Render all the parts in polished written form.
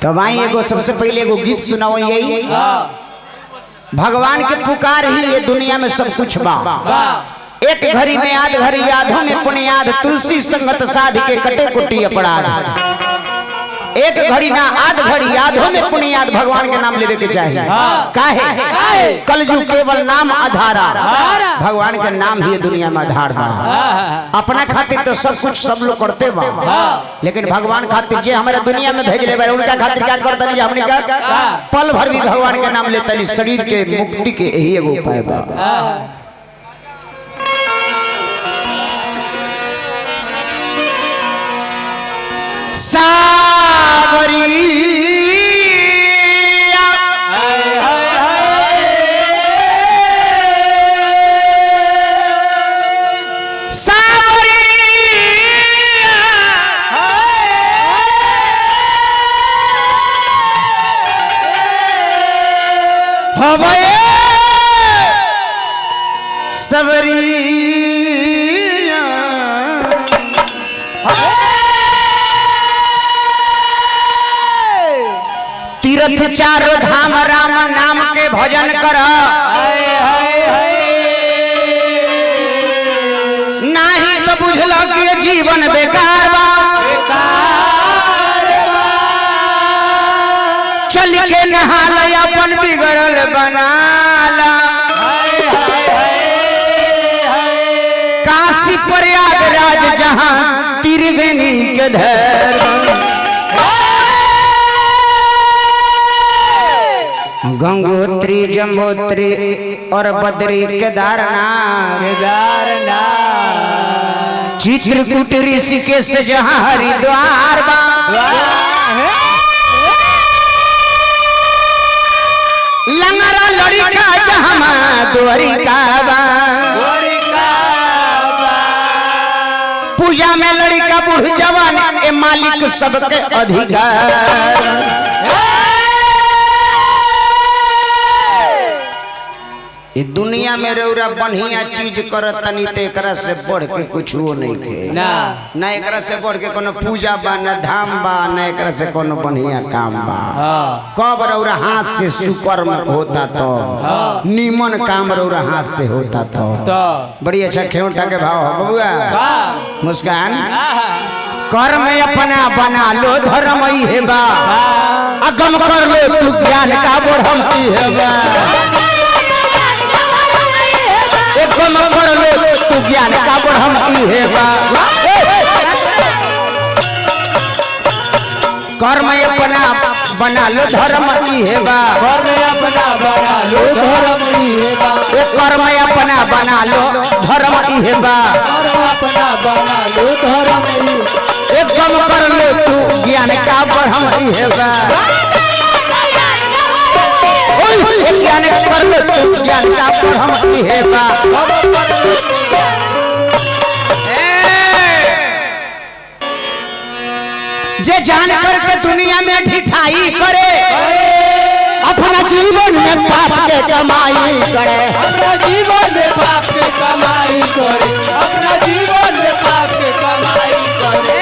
तो भाई एगो सबसे पहले एगो गीत सुनाओ यही भगवान के पुकार ही ये दुनिया में सब कुछ बा। एक घड़ी में आध घड़ी यादों में पुण्याद तुलसी संगत साध के कटे कुटी अपराध। एक घड़ी ना आध घड़ी यादों में पुण्याद भगवान के नाम लेवे के चाहिए। काहे कलयुग केवल नाम आधारा, भगवान के नाम ही दुनिया में आधार बा। अपना खातिर तो सब कुछ सब लोग करते बा, लेकिन भगवान खातिर जे हमारे दुनिया में भेजले बा उनका खातिर क्या करता नहीं। हमने का पल भर भी भगवान के नाम लेता नहीं, शरीर के मुक्ति के यही एगो उपाय बा। सावरिया हो गए सवरिया तीर्थ चारों धाम राम नाम के भजन कर, नहीं तो बुझल कि जीवन बेकार बा। चल के नहाल अपन बिगड़ल बनाला, काशी प्रयागराज जहां त्रिवेणी के धर। गंगोत्री जम्बोत्री और बद्री केदारनाथ, चित्रकूट ऋषिकेश जहां हरिद्वार बा। लंगरा लड़का जहां द्वारिका बा। पूजा में लड़का बूढ़ जवान ए मालिक सबके अधिकार। ये दुनिया में रौरा बढ़िया चीज करत तनी ते एकरा से बढ़ के कुछ हो नहीं के ना एकरा से बढ़ के कोनो पूजा बा ना धाम बा ना एकरा से कोनो बढ़िया काम बा। कब रौरा हाथ से सुकर्म होता तो नीमन काम रौरा हाथ से होता तो बड़ी अच्छा खेवटा के भाव हो बबुआ। मुस्कान कर्म अपना बना लो धर्म ही है बा, अगम कर लो तू ज्ञान का बढ़ती है बा। कर्म कर लो तू ज्ञान का बढ़ती है बा। कर्म अपना बना लो धर्म ही है बा। कर्म अपना बना लो धर्म ही है बा। एक कम कर लो तू ज्ञान का बढ़ती है बा। ज्ञान कर लो तू ज्ञान का बढ़ती है बा। जे जान करके दुनिया में ढिठाई करे, अपना जीवन में पाप के कमाई करे। अपना जीवन में पाप के कमाई करे, अपना जीवन में पाप के कमाई करे।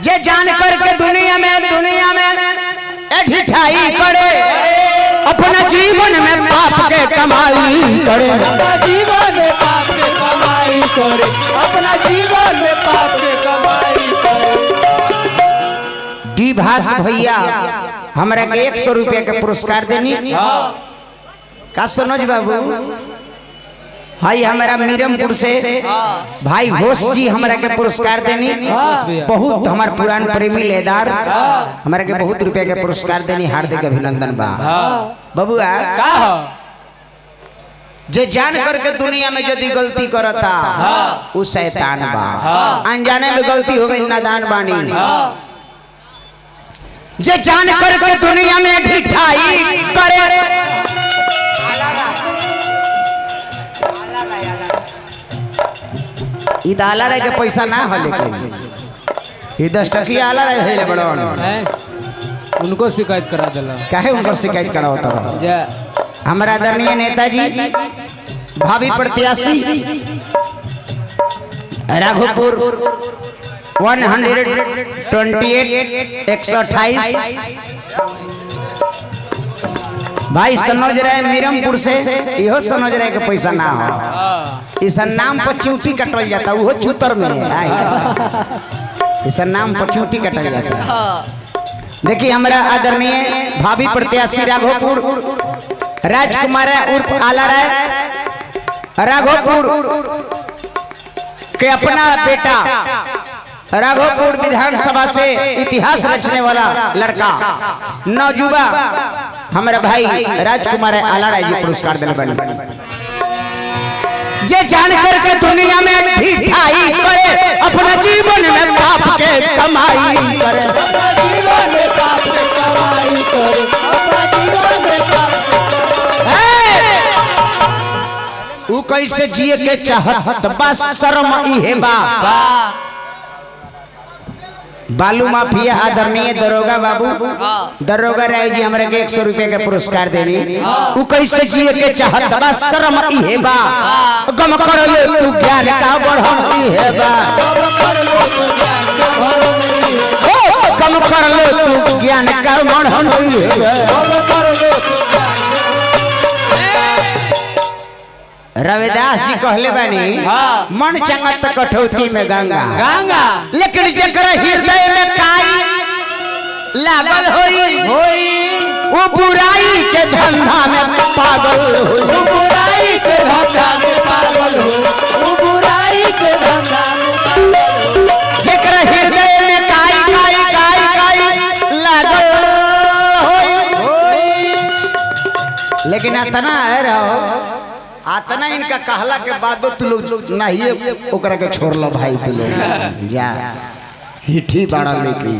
जे जान करके दुनिया में ढिठाई करे, अपना जीवन में पाप के कमाई करे। अपना जीवन में पाप के कमाई करे, अपना जीवन में पाप के कमाई करे। डी भास भैया हमरा के 100 रुपया के पुरस्कार देनी। का सनोज बाबू भाई हमारा मीरमपुर से भाई घोष जी हमरा के पुरस्कार देनी। बहुत हमार पुरान प्रेमी लेदार हमरा के बहुत रुपया के पुरस्कार देनी। हार्दिक अभिनंदन बा बबुआ। जे जान करके दुनिया में यदि गलती करता वो शैतान बा। अनजाने में गलती हो गई नादान बानी। जे जान करके दुनिया में ढिठाई करे, इदाला रहे के पैसा ना हो, लेकिन ये 10 टकिया आला रहे बड़न उनको शिकायत करा दिला। काहे उनको शिकायत करावता रहो? हमारा आदरणीय नेताजी भावी प्रत्याशी राघोपुर 128 128 भाई सनोज राय मीरमपुर से इहो सनोज राय के पैसा ना हो इस नाम पर चिंटी कटल जाता वो चूतर में इस नाम पर चिंटी कटल जाता। देखिए हमारा आदरणीय भाभी प्रत्याशी राघोपुर राजकुमार उर्फ आला राय राघोपुर के अपना बेटा राघोपुर विधानसभा से इतिहास रचने वाला लड़का नौजुवा हमारा भाई राजकुमार आला राय जी पुरस्कार दिले बने जे जान करके दुनिया में ढिठाई करे अपना जीवन में पाप के कमाई करे जीवन में पाप के कमाई करे अपना जीवन में पाप ऊ कैसे जिए के चाहत बस शर्म इहे बा बालू माफिया आदरणीय दरोगा बाबू दरोगा राय जी हमरा के 100 रुपए के पुरस्कार देनी ऊ कैसे जिए के चाहत बा शर्म इहे बा गम कर ले तू ज्ञान का बढ़म इहे बा गम कर ले तू ज्ञान का बढ़म इहे बा रविदास जी कहले बानी मन चंगत कठौती में गंगा गंगा लेकिन जकर हृदय में काई लागल होई वो बुराई के धंधा में पागल होई वो बुराई के धंधा में पागल हो वो बुराई के धंधा में जकर हृदय में काई काई काई काई लागल होई लेकिन इतना है रहो आतना इनका कहला के बाद तू लोग नहीं ओकरा के छोड़ लो भाई तू लोग जा हिठी बाड़ा लेकिन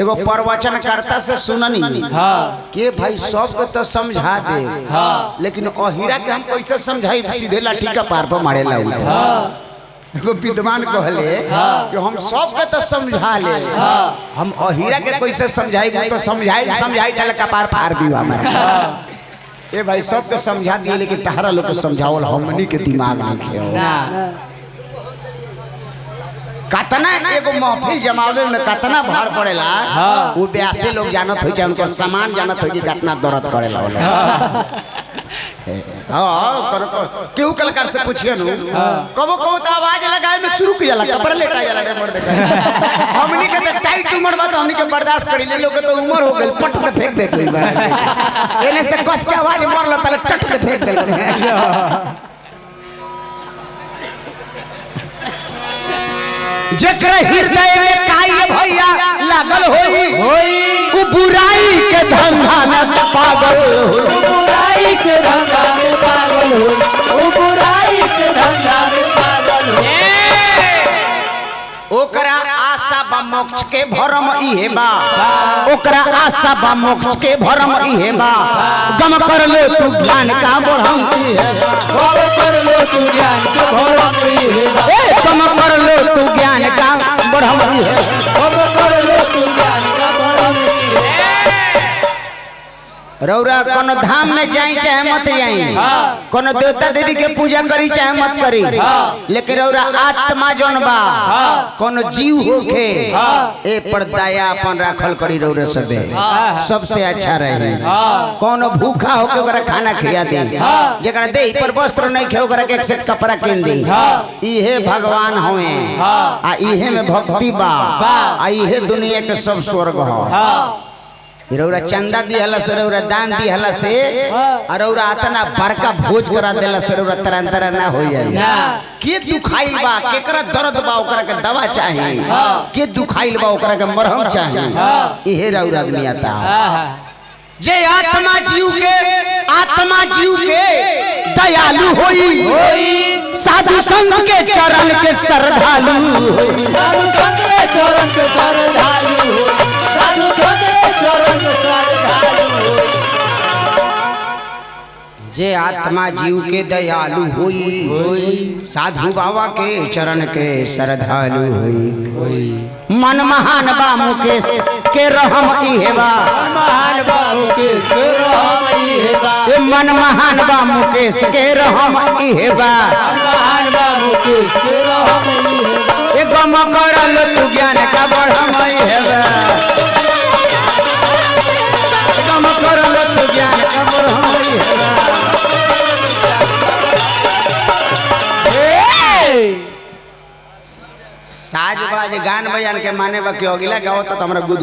एगो प्रवचन करता से सुननी के भाई सब को तो समझा दे लेकिन अहिरा के हम कैसे समझाई सीधे लाठी का पार पर मारे ला एगो विद्वान कहले कि हम सब के तो समझा ले हम अहिरा के कैसे समझाई तो समझाई चल का पार फाड़ दियो हमारा ए भाई सबके समझा दिए लेकिन तहरा लोग को समझावल हमनी के दिमाग नहीं खेओ कतना एगो महफिल जमावे में कतना भाड़ पड़ेला वो ब्यासे लोग जानत होई छै उनको सामान जानत होई कि कितना दर्द करेला वाला हां केहू कलाकार से पूछिए नु कबो कबो तो आवाज लगाए में चुरुक जाला कपड़ा लेटा जाला रे मर्द का हमनी के तो टाइट उम्र बा तो हमनी के बर्दाश्त करी ले लोग तो उम्र हो गइल पट में फेंक देत एने से कस के आवाज मारला तले टट के फेंक देल जेकरा हृदय में काई भैया लागल होई वो बुराई के धंधा में पागल होई बुराई के धंधा में पागल हो वो बुराई के धंधा में पागल हो ओकरा आशा बा मोक्ष के भरम इहे बा ओकरा आशा बा मोक्ष के भरम इहे बा गम कर ले तू ज्ञान का बढ़म इहे गम कर लो तू ज्ञान के भरम इहे बा गम कर ले तू ज्ञान का बढ़म इहे गम कर लो तू ज्ञान का भरम इहे रौरा कोनो धाम में जाई चाहे मत जाई कोनो देवता देवी के पूजा करी चाहे मत करी लेकिन रौरा आत्मा जौन बा कोनो जीव होके ए पर दया अपन राखल करी रौरा सबे सबसे अच्छा रहे कोनो भूखा होके ओकरा खाना खिया दे जेकरा देह पर वस्त्र नहीं खे ओकरा के एक सेट कपड़ा किन दे इहे भगवान होए आ इहे में भक्ति बा आ इहे दुनिया के सब स्वर्ग हो रौरा चंदा दिहला से रौरा दान दिहला से और रौरा अतना बड़का भोज करा देला से रौरा तरंतरा ना हो जाई के दुखाइल बा केकरा दर्द बा ओकरा के दवा चाहिए के दुखाइल बा ओकरा के मरहम चाहिए इहे रौरा आदमी आता जे आत्मा जीव के दयालु होई साधु संत के चरण के श्रद्धालु साधु संत के चरण के श्रद्धालु साधु संत के चरण के श्रद्धालु जे आत्मा जीव के दयालु होई साधु बाबा के चरण के श्रद्धालु होई मन महान बा मुकेश के रहम इहे बा महान बा मुकेश के रहम इहे बा मन महान बा मुकेश के रहम इहे बा महान बा मुकेश के रहम इहे बा ए गम करल तू ज्ञान का बढ़मई हेबे गम करल तू ज्ञान का बढ़मई हेबे साज बाज गान बजान के माने बा के अगिला गाओ त हमरा गुद